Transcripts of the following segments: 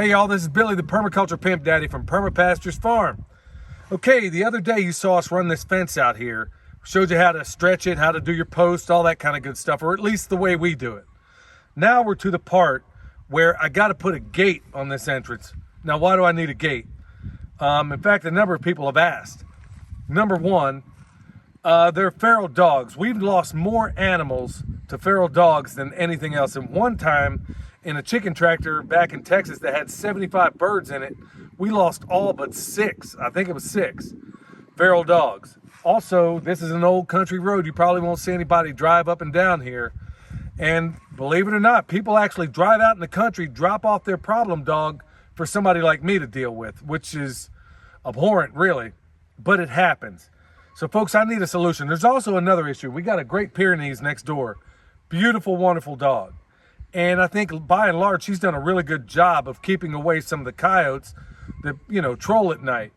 Hey y'all, this is Billy, the permaculture pimp daddy from Perma Pastures Farm. Okay, the other day you saw us run this fence out here. Showed you how to stretch it, how to do your post, all that kind of good stuff, or at least the way we do it. Now we're to the part where I got to put a gate on this entrance. Now, why do I need a gate? In fact, a number of people have asked. Number one, they're feral dogs. We've lost more animals to feral dogs than anything else. And one time, in a chicken tractor back in Texas that had 75 birds in it, we lost all but 6. I think it was 6 feral dogs. Also, this is an old country road. You probably won't see anybody drive up and down here. And believe it or not, people actually drive out in the country, drop off their problem dog for somebody like me to deal with, which is abhorrent, really, but it happens. So folks, I need a solution. There's also another issue. We got a Great Pyrenees next door. Beautiful, wonderful dog. And I think by and large, she's done a really good job of keeping away some of the coyotes that, troll at night.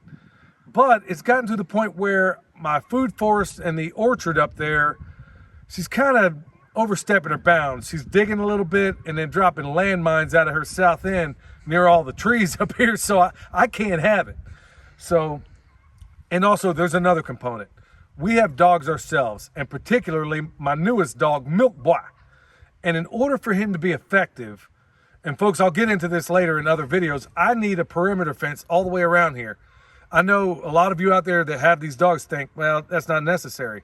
But it's gotten to the point where my food forest and the orchard up there, she's kind of overstepping her bounds. She's digging a little bit and then dropping landmines out of her south end near all the trees up here. So I can't have it. So, and also there's another component. We have dogs ourselves, and particularly my newest dog, Milk Boy. And in order for him to be effective, and folks, I'll get into this later in other videos, I need a perimeter fence all the way around here. I know a lot of you out there that have these dogs think, well, that's not necessary.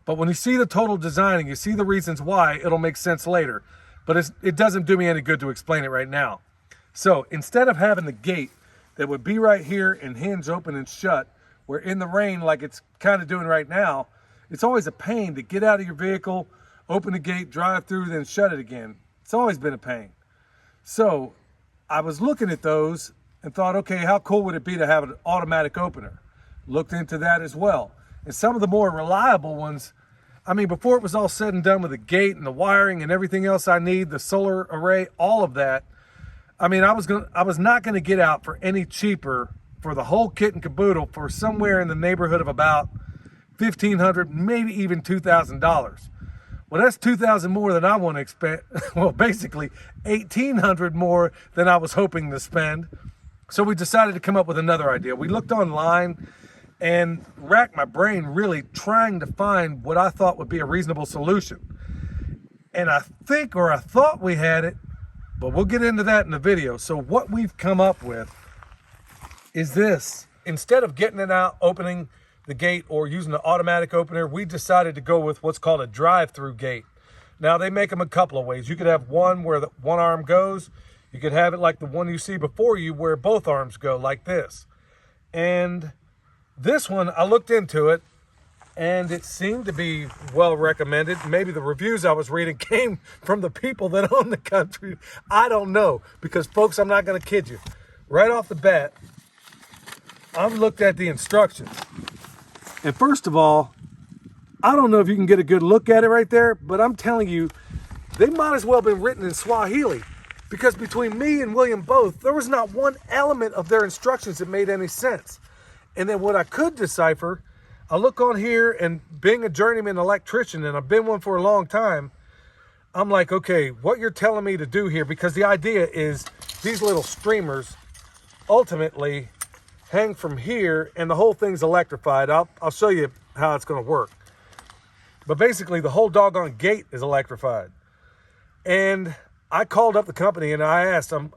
But when you see the total design and you see the reasons why, it'll make sense later. But it doesn't do me any good to explain it right now. So instead of having the gate that would be right here and hinge open and shut, where in the rain, like it's kind of doing right now, it's always a pain to get out of your vehicle, open the gate, drive through, then shut it again. It's always been a pain. So I was looking at those and thought, okay, how cool would it be to have an automatic opener? Looked into that as well. And some of the more reliable ones, I mean, before it was all said and done with the gate and the wiring and everything else I need, the solar array, all of that, I mean, I was not going to get out for any cheaper for the whole kit and caboodle for somewhere in the neighborhood of about $1,500, maybe even $2,000. Well, that's $2,000 more than I want to expend. Well, basically $1,800 more than I was hoping to spend. So we decided to come up with another idea. We looked online and racked my brain really trying to find what I thought would be a reasonable solution. And I thought we had it, but we'll get into that in the video. So what we've come up with is this. Instead of getting it out, opening the gate or using the automatic opener, we decided to go with what's called a drive-through gate. Now they make them a couple of ways. You could have one where the one arm goes. You could have it like the one you see before you where both arms go like this. And this one, I looked into it and it seemed to be well recommended. Maybe the reviews I was reading came from the people that own the country. I don't know, because folks, I'm not going to kid you. Right off the bat, I've looked at the instructions. And first of all, I don't know if you can get a good look at it right there, but I'm telling you, they might as well have been written in Swahili, because between me and William both, there was not one element of their instructions that made any sense. And then what I could decipher, I look on here, and being a journeyman electrician, and I've been one for a long time, I'm like, okay, what you're telling me to do here, because the idea is these little streamers ultimately hang from here, and the whole thing's electrified. I'll show you how it's going to work. But basically, the whole doggone gate is electrified. And I called up the company and I asked, I'm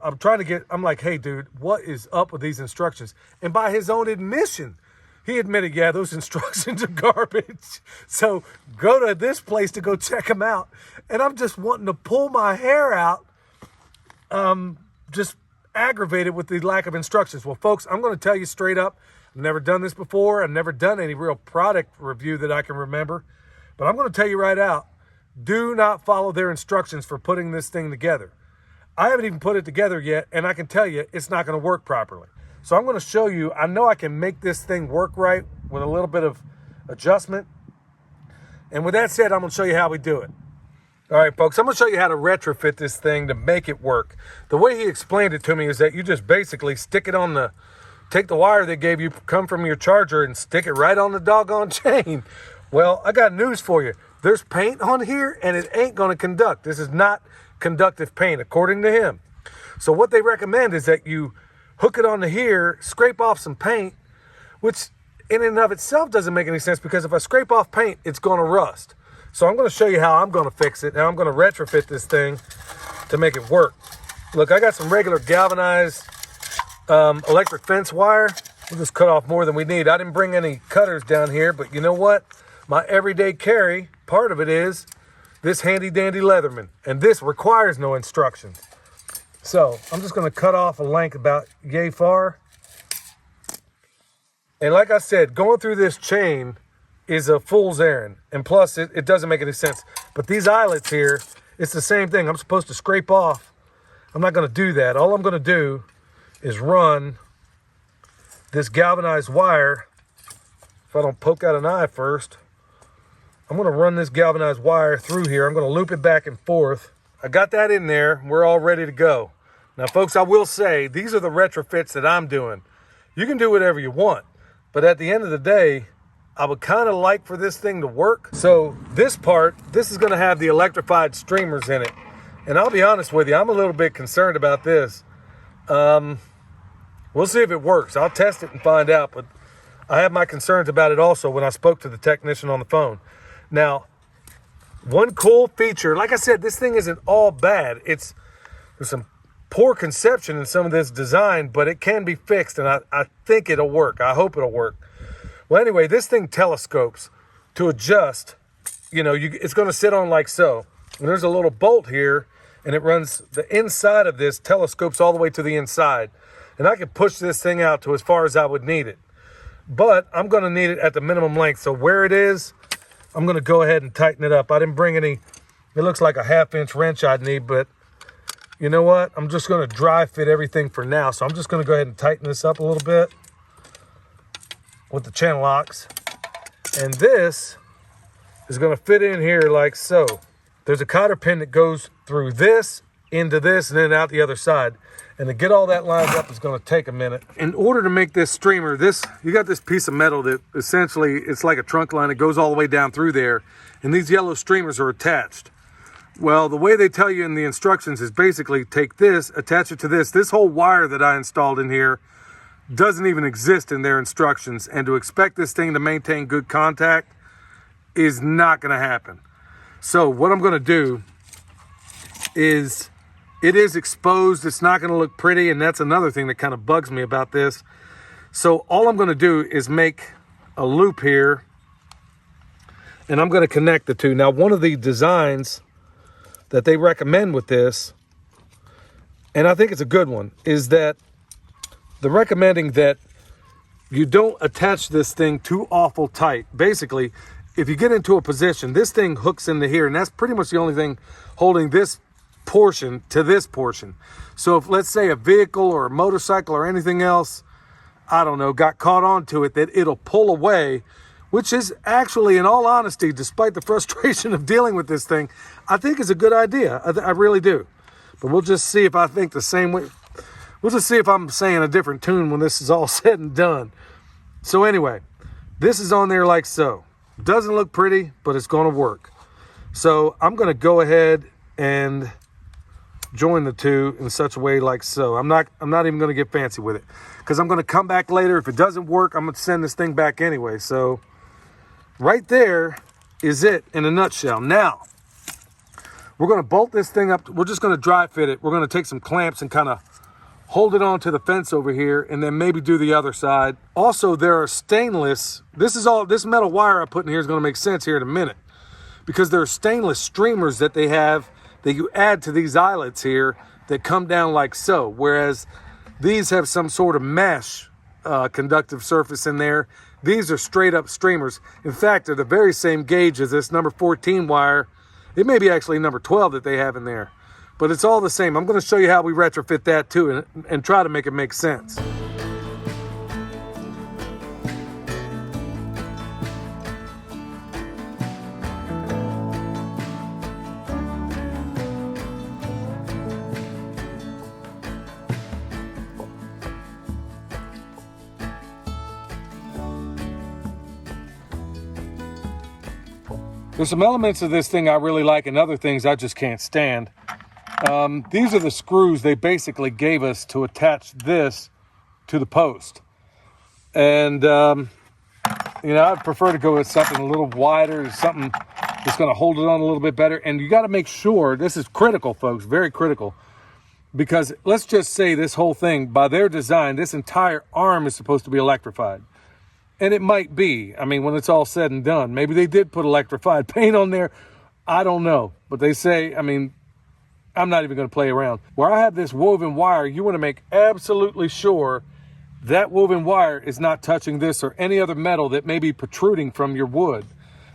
like, hey, dude, what is up with these instructions? And by his own admission, he admitted, yeah, those instructions are garbage. So go to this place to go check them out. And I'm just wanting to pull my hair out, just aggravated with the lack of instructions. Well, folks, I'm going to tell you straight up, I've never done this before. I've never done any real product review that I can remember. But I'm going to tell you right out, do not follow their instructions for putting this thing together. I haven't even put it together yet, and I can tell you it's not going to work properly. So I'm going to show you, I know I can make this thing work right with a little bit of adjustment. And with that said, I'm going to show you how we do it. All right, folks, I'm going to show you how to retrofit this thing to make it work. The way he explained it to me is that you just basically stick it on take the wire they gave you, come from your charger, and stick it right on the doggone chain. Well, I got news for you. There's paint on here, and it ain't going to conduct. This is not conductive paint, according to him. So what they recommend is that you hook it onto here, scrape off some paint, which in and of itself doesn't make any sense because if I scrape off paint, it's going to rust. So I'm going to show you how I'm going to fix it. Now I'm going to retrofit this thing to make it work. Look, I got some regular galvanized electric fence wire. We'll just cut off more than we need. I didn't bring any cutters down here, but you know what? My everyday carry, part of it is this handy dandy Leatherman, and this requires no instructions. So I'm just going to cut off a length about yay far. And like I said, going through this chain is a fool's errand. And plus, it doesn't make any sense. But these eyelets here, it's the same thing. I'm supposed to scrape off. I'm not going to do that. All I'm going to do is run this galvanized wire. If I don't poke out an eye first, I'm going to run this galvanized wire through here. I'm going to loop it back and forth. I got that in there. We're all ready to go. Now, folks, I will say, these are the retrofits that I'm doing. You can do whatever you want. But at the end of the day, I would kind of like for this thing to work. So this part, this is going to have the electrified streamers in it. And I'll be honest with you, I'm a little bit concerned about this. We'll see if it works. I'll test it and find out. But I have my concerns about it also when I spoke to the technician on the phone. Now, one cool feature, like I said, this thing isn't all bad. There's some poor conception in some of this design, but it can be fixed, and I think it'll work. I hope it'll work. Well, anyway, this thing telescopes to adjust. You know, it's going to sit on like so. And there's a little bolt here, and it runs the inside of this, telescopes all the way to the inside. And I can push this thing out to as far as I would need it. But I'm going to need it at the minimum length. So where it is, I'm going to go ahead and tighten it up. I didn't bring any, it looks like a 1/2-inch wrench I'd need, but you know what? I'm just going to dry fit everything for now. So I'm just going to go ahead and tighten this up a little bit with the channel locks. And this is going to fit in here like so. There's a cotter pin that goes through this, into this, and then out the other side. And to get all that lined up is going to take a minute. In order to make this streamer, you got this piece of metal that essentially, it's like a trunk line. It goes all the way down through there. And these yellow streamers are attached. Well, the way they tell you in the instructions is basically take this, attach it to this. This whole wire that I installed in here doesn't even exist in their instructions. And to expect this thing to maintain good contact is not going to happen. So what I'm going to do is, it is exposed. It's not going to look pretty. And that's another thing that kind of bugs me about this. So all I'm going to do is make a loop here. And I'm going to connect the two. Now, one of the designs that they recommend with this, and I think it's a good one, is that they're recommending that you don't attach this thing too awful tight. Basically, if you get into a position, this thing hooks into here, and that's pretty much the only thing holding this portion to this portion. So if, let's say, a vehicle or a motorcycle or anything else, I don't know, got caught onto it, that it'll pull away, which is actually, in all honesty, despite the frustration of dealing with this thing, I think is a good idea. I really do. But we'll just see if I think the same way. We'll just see if I'm saying a different tune when this is all said and done. So anyway, this is on there like so. Doesn't look pretty, but it's going to work. So I'm going to go ahead and join the two in such a way like so. I'm not even going to get fancy with it, because I'm going to come back later. If it doesn't work, I'm going to send this thing back anyway. So right there is it in a nutshell. Now, we're going to bolt this thing up. We're just going to dry fit it. We're going to take some clamps and kind of hold it onto the fence over here, and then maybe do the other side. Also, there are stainless, this metal wire I put in here is going to make sense here in a minute, because there are stainless streamers that they have that you add to these eyelets here that come down like so, whereas these have some sort of mesh conductive surface in there. These are straight up streamers. In fact, they're the very same gauge as this number 14 wire. It may be actually number 12 that they have in there, but it's all the same. I'm going to show you how we retrofit that too, and try to make it make sense. There's some elements of this thing I really like, and other things I just can't stand. These are the screws they basically gave us to attach this to the post. And, you know, I'd prefer to go with something a little wider, something that's going to hold it on a little bit better. And you got to make sure, this is critical, folks, very critical. Because let's just say this whole thing, by their design, this entire arm is supposed to be electrified. And it might be. I mean, when it's all said and done, maybe they did put electrified paint on there. I don't know. But they say, I mean, I'm not even going to play around. Where I have this woven wire, you want to make absolutely sure that woven wire is not touching this or any other metal that may be protruding from your wood.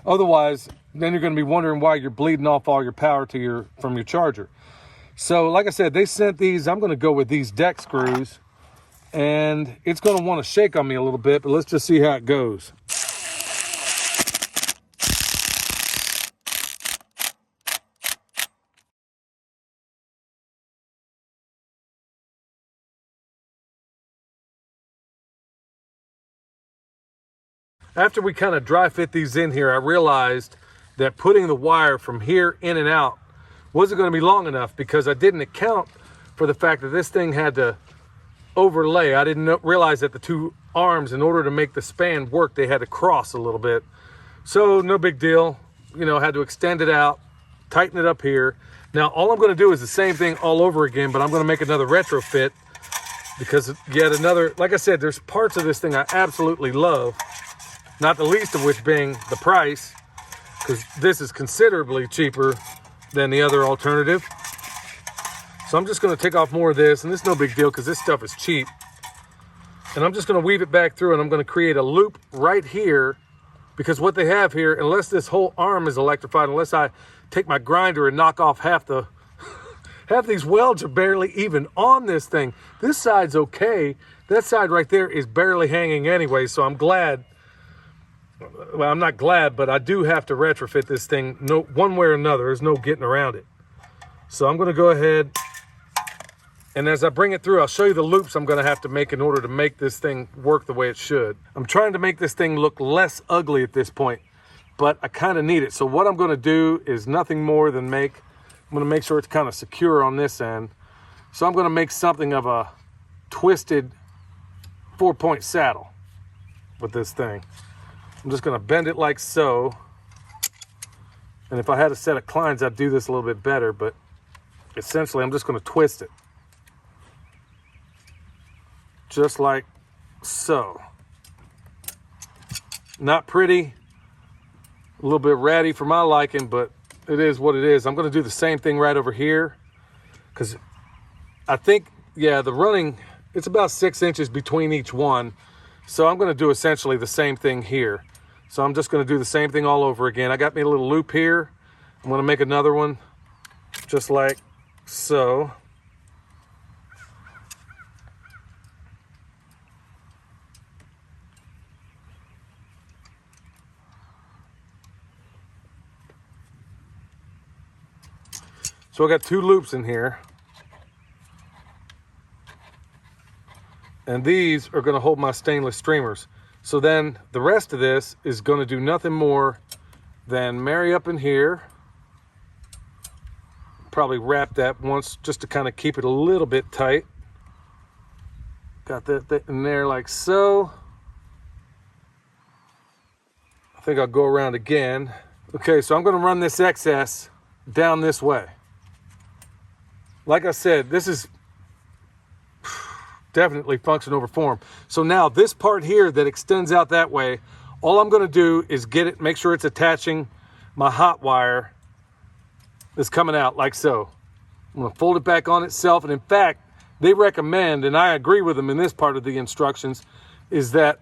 Otherwise, then you're going to be wondering why you're bleeding off all your power to from your charger. So like I said, they sent these. I'm going to go with these deck screws, and it's going to want to shake on me a little bit, but let's just see how it goes. After we kind of dry fit these in here, I realized that putting the wire from here in and out wasn't going to be long enough because I didn't account for the fact that this thing had to overlay. I didn't realize that the two arms, in order to make the span work, they had to cross a little bit. So no big deal, you know, had to extend it out, tighten it up here. Now all I'm going to do is the same thing all over again, but I'm going to make another retrofit because yet another, like I said, there's parts of this thing I absolutely love. Not the least of which being the price, because this is considerably cheaper than the other alternative. So I'm just going to take off more of this, and this is no big deal because this stuff is cheap. And I'm just going to weave it back through, and I'm going to create a loop right here, because what they have here, unless this whole arm is electrified, unless I take my grinder and knock off half these welds are barely even on this thing. This side's okay. That side right there is barely hanging anyway, so I'm glad. Well, I'm not glad, but I do have to retrofit this thing one way or another. There's no getting around it. So I'm going to go ahead, and as I bring it through, I'll show you the loops I'm going to have to make in order to make this thing work the way it should. I'm trying to make this thing look less ugly at this point, but I kind of need it. So what I'm going to do is nothing more than I'm going to make sure it's kind of secure on this end. So I'm going to make something of a twisted 4-point saddle with this thing. I'm just going to bend it like so. And if I had a set of clines, I'd do this a little bit better, but essentially I'm just going to twist it. Just like so. Not pretty, a little bit ratty for my liking, but it is what it is. I'm going to do the same thing right over here, because I think, yeah, the running, it's about 6 inches between each one. So I'm going to do essentially the same thing here. So I'm just going to do the same thing all over again. I got me a little loop here. I'm going to make another one just like so. So I got 2 loops in here. And these are going to hold my stainless streamers. So then the rest of this is going to do nothing more than marry up in here. Probably wrap that once just to kind of keep it a little bit tight. Got that in there like so. I think I'll go around again. Okay, so I'm going to run this excess down this way. Like I said, this is definitely function over form. So now this part here that extends out that way, all I'm going to do is get it, make sure it's attaching my hot wire that's coming out like so. I'm going to fold it back on itself. And in fact, they recommend, and I agree with them in this part of the instructions, is that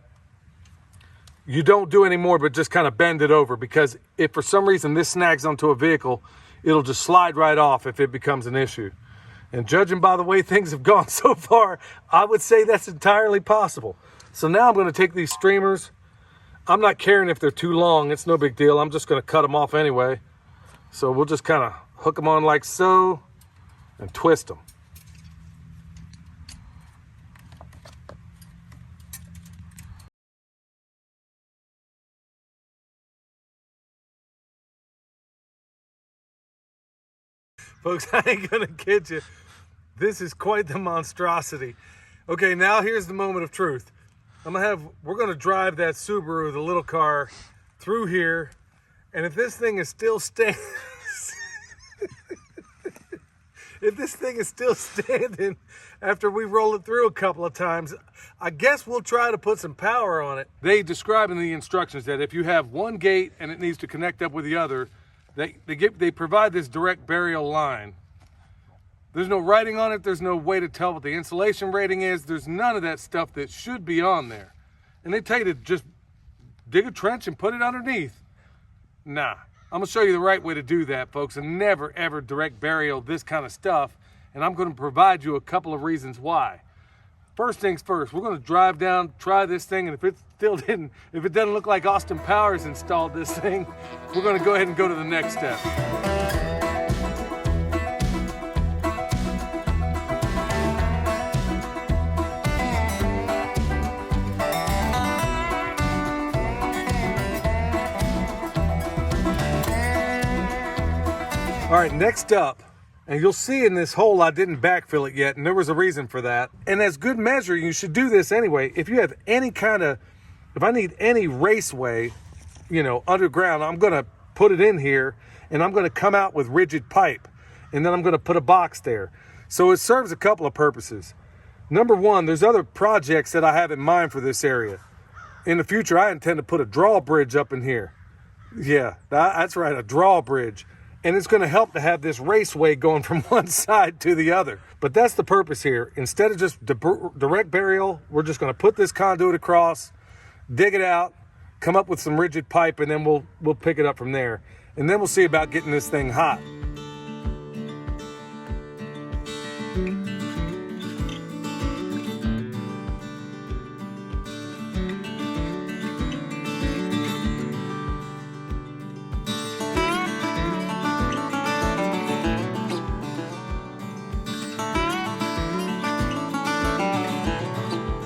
you don't do any more but just kind of bend it over, because if for some reason this snags onto a vehicle, it'll just slide right off if it becomes an issue. And judging by the way things have gone so far, I would say that's entirely possible. So now I'm going to take these streamers. I'm not caring if they're too long. It's no big deal. I'm just going to cut them off anyway. So we'll just kind of hook them on like so and twist them. Folks, I ain't gonna kid you. This is quite the monstrosity. Okay, now here's the moment of truth. We're gonna drive that Subaru, the little car, through here, and if this thing is still standing, if this thing is still standing after we roll it through a couple of times, I guess we'll try to put some power on it. They describe in the instructions that if you have one gate and it needs to connect up with the other, they provide this direct burial line. There's no writing on it. There's no way to tell what the insulation rating is. There's none of that stuff that should be on there. And they tell you to just dig a trench and put it underneath. Nah, I'm gonna show you the right way to do that, folks, and never ever direct burial this kind of stuff. And I'm gonna provide you a couple of reasons why. First things first, we're gonna drive down, try this thing, and if it doesn't look like Austin Powers installed this thing, we're gonna go ahead and go to the next step. All right, next up, and you'll see in this hole I didn't backfill it yet, and there was a reason for that. And as good measure, you should do this anyway. If you have if I need any raceway, underground, I'm gonna put it in here, and I'm gonna come out with rigid pipe, and then I'm gonna put a box there. So it serves a couple of purposes. Number one, there's other projects that I have in mind for this area. In the future, I intend to put a drawbridge up in here. Yeah, that's right, a drawbridge. And it's going to help to have this raceway going from one side to the other. But that's the purpose here. Instead of just direct burial, we're just going to put this conduit across, dig it out, come up with some rigid pipe, and then we'll pick it up from there. And then we'll see about getting this thing hot.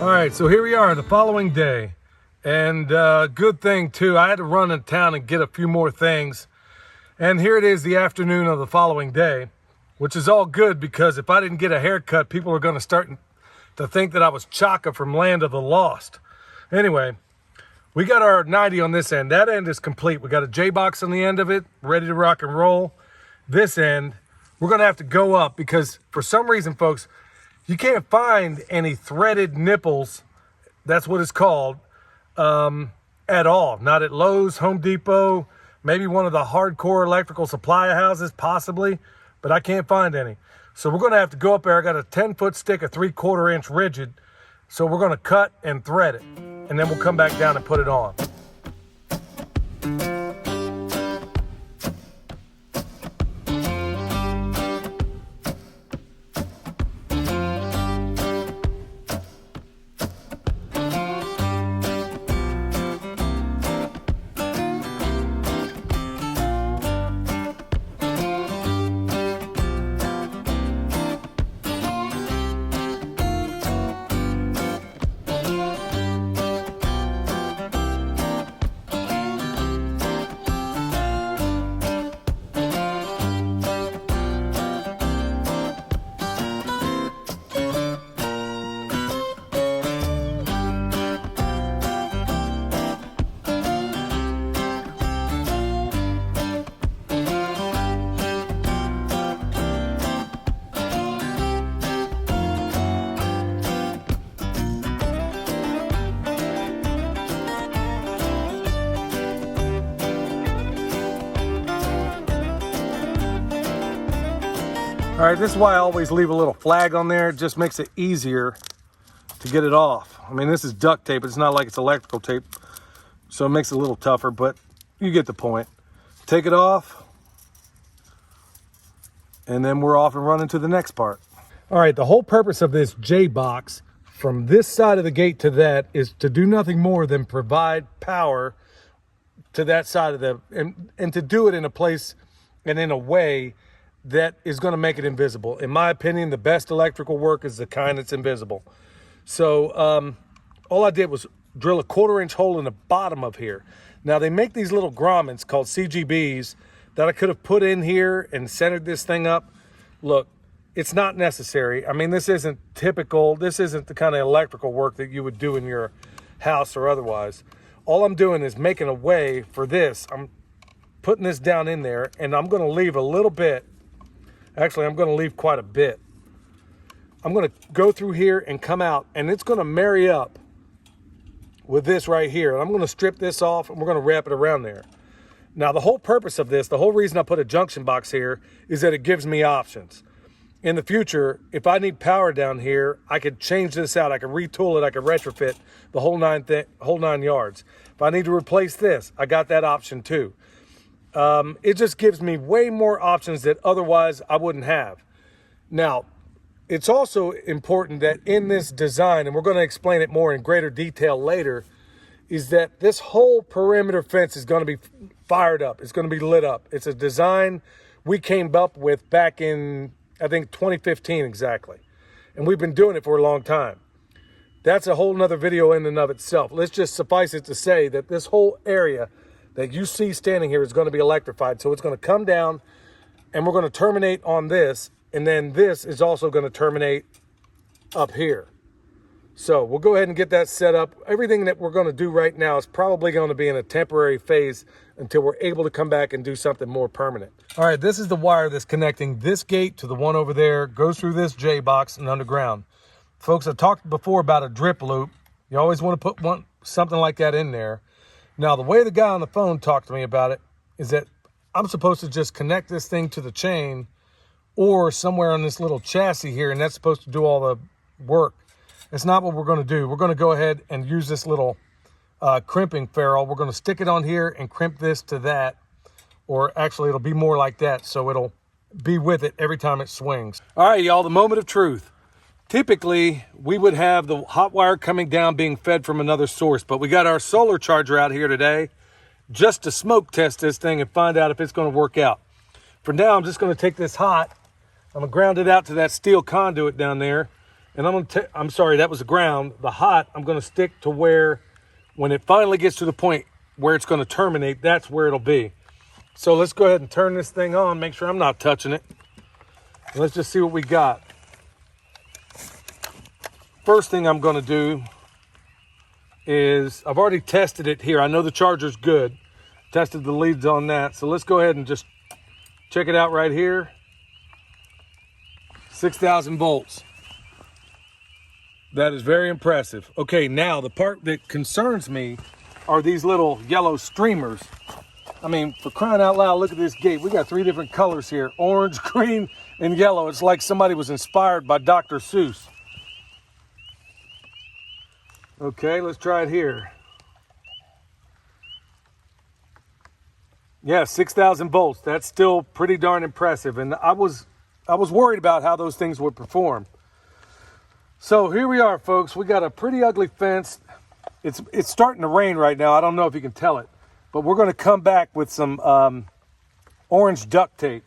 All right, so here we are the following day, and good thing too, I had to run in town and get a few more things, and here it is the afternoon of the following day, which is all good because if I didn't get a haircut, people are going to start to think that I was Chaka from Land of the Lost. Anyway, we got our 90 on this end. That end is complete. We got a J-box on the end of it, ready to rock and roll. This end, we're going to have to go up because for some reason, folks, you can't find any threaded nipples, that's what it's called, at all. Not at Lowe's, Home Depot, maybe one of the hardcore electrical supply houses, possibly, but I can't find any. So we're gonna have to go up there. I got a 10-foot stick, a 3/4 inch rigid. So we're gonna cut and thread it, and then we'll come back down and put it on. All right, this is why I always leave a little flag on there. It just makes it easier to get it off. I mean, this is duct tape. It's not like it's electrical tape, so it makes it a little tougher, but you get the point. Take it off, and then we're off and running to the next part. All right, the whole purpose of this J-box from this side of the gate to that is to do nothing more than provide power to that side of the, and to do it in a place and in a way that is going to make it invisible. In my opinion, the best electrical work is the kind that's invisible. So all I did was drill a 1/4 inch hole in the bottom of here. Now they make these little grommets called CGBs that I could have put in here and centered this thing up, Look, it's not necessary. I mean, this isn't typical. This isn't the kind of electrical work that you would do in your house or otherwise. All I'm doing is making a way for this. I'm putting this down in there, and I'm going to leave a little bit. Actually, I'm going to leave quite a bit. I'm going to go through here and come out, and it's going to marry up with this right here. And I'm going to strip this off, and we're going to wrap it around there. Now, the whole purpose of this, the whole reason I put a junction box here is that it gives me options. In the future, if I need power down here, I could change this out. I could retool it. I could retrofit the whole nine yards. If I need to replace this, I got that option too. It just gives me way more options that otherwise I wouldn't have. Now, it's also important that in this design, and we're going to explain it more in greater detail later, is that this whole perimeter fence is going to be fired up. It's going to be lit up. It's a design we came up with back in, I think, 2015 exactly. And we've been doing it for a long time. That's a whole nother video in and of itself. Let's just suffice it to say that this whole area that you see standing here is going to be electrified. So it's going to come down, and we're going to terminate on this. And then this is also going to terminate up here. So we'll go ahead and get that set up. Everything that we're going to do right now is probably going to be in a temporary phase until we're able to come back and do something more permanent. All right, this is the wire that's connecting this gate to the one over there, goes through this J box and underground. Folks, I talked before about a drip loop. You always want to put something like that in there. Now, the way the guy on the phone talked to me about it is that I'm supposed to just connect this thing to the chain or somewhere on this little chassis here, and that's supposed to do all the work. That's not what we're going to do. We're going to go ahead and use this little crimping ferrule. We're going to stick it on here and crimp this to that, or actually it'll be more like that, so it'll be with it every time it swings. All right, y'all, the moment of truth. Typically, we would have the hot wire coming down being fed from another source, but we got our solar charger out here today just to smoke test this thing and find out if it's going to work out. For now, I'm just going to take this hot. I'm going to ground it out to that steel conduit down there. And I'm sorry, that was the ground. The hot, I'm going to stick to where, when it finally gets to the point where it's going to terminate, that's where it'll be. So let's go ahead and turn this thing on, make sure I'm not touching it. And let's just see what we got. First thing I'm going to do is, I've already tested it here. I know the charger's good. Tested the leads on that. So let's go ahead and just check it out right here. 6,000 volts. That is very impressive. Okay, now the part that concerns me are these little yellow streamers. I mean, for crying out loud, look at this gate. We got 3 different colors here: orange, green, and yellow. It's like somebody was inspired by Dr. Seuss. Okay, let's try it here. Yeah, 6,000 volts. That's still pretty darn impressive. And I was worried about how those things would perform. So here we are, folks. We got a pretty ugly fence. It's starting to rain right now. I don't know if you can tell it, but we're going to come back with some orange duct tape,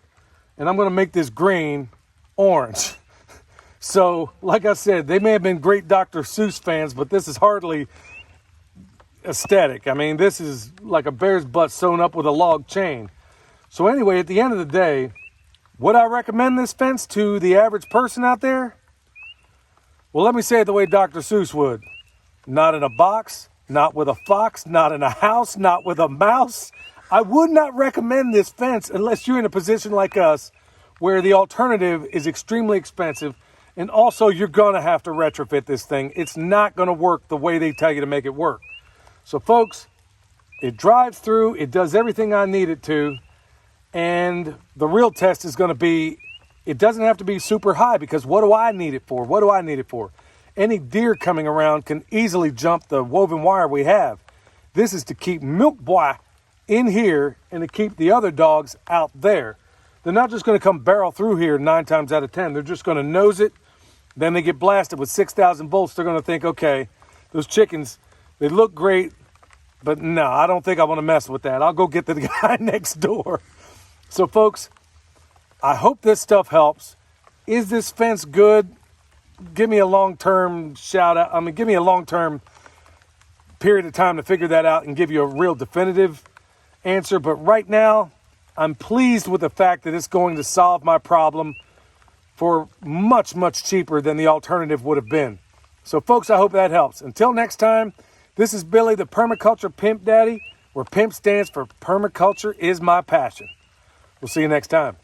and I'm going to make this green orange. So, like I said, they may have been great Dr. Seuss fans, but this is hardly aesthetic. I mean, this is like a bear's butt sewn up with a log chain. So anyway, at the end of the day, would I recommend this fence to the average person out there? Well, let me say it the way Dr. Seuss would. Not in a box, not with a fox, not in a house, not with a mouse. I would not recommend this fence unless you're in a position like us where the alternative is extremely expensive, and also you're going to have to retrofit this thing. It's not going to work the way they tell you to make it work. So, folks, it drives through. It does everything I need it to. And the real test is going to be, it doesn't have to be super high, because what do I need it for? What do I need it for? Any deer coming around can easily jump the woven wire we have. This is to keep Milk Boy in here and to keep the other dogs out there. They're not just going to come barrel through here 9 times out of 10. They're just going to nose it. Then they get blasted with 6,000 volts. They're going to think, okay, those chickens, they look great, but no, I don't think I want to mess with that. I'll go get the guy next door. So, folks, I hope this stuff helps. Is this fence good? Give me a long-term shout out. I mean, give me a long-term period of time to figure that out and give you a real definitive answer. But right now, I'm pleased with the fact that it's going to solve my problem for much, much cheaper than the alternative would have been. So folks, I hope that helps. Until next time, this is Billy, the Permaculture Pimp Daddy, where PIMP stands for Permaculture is my passion. We'll see you next time.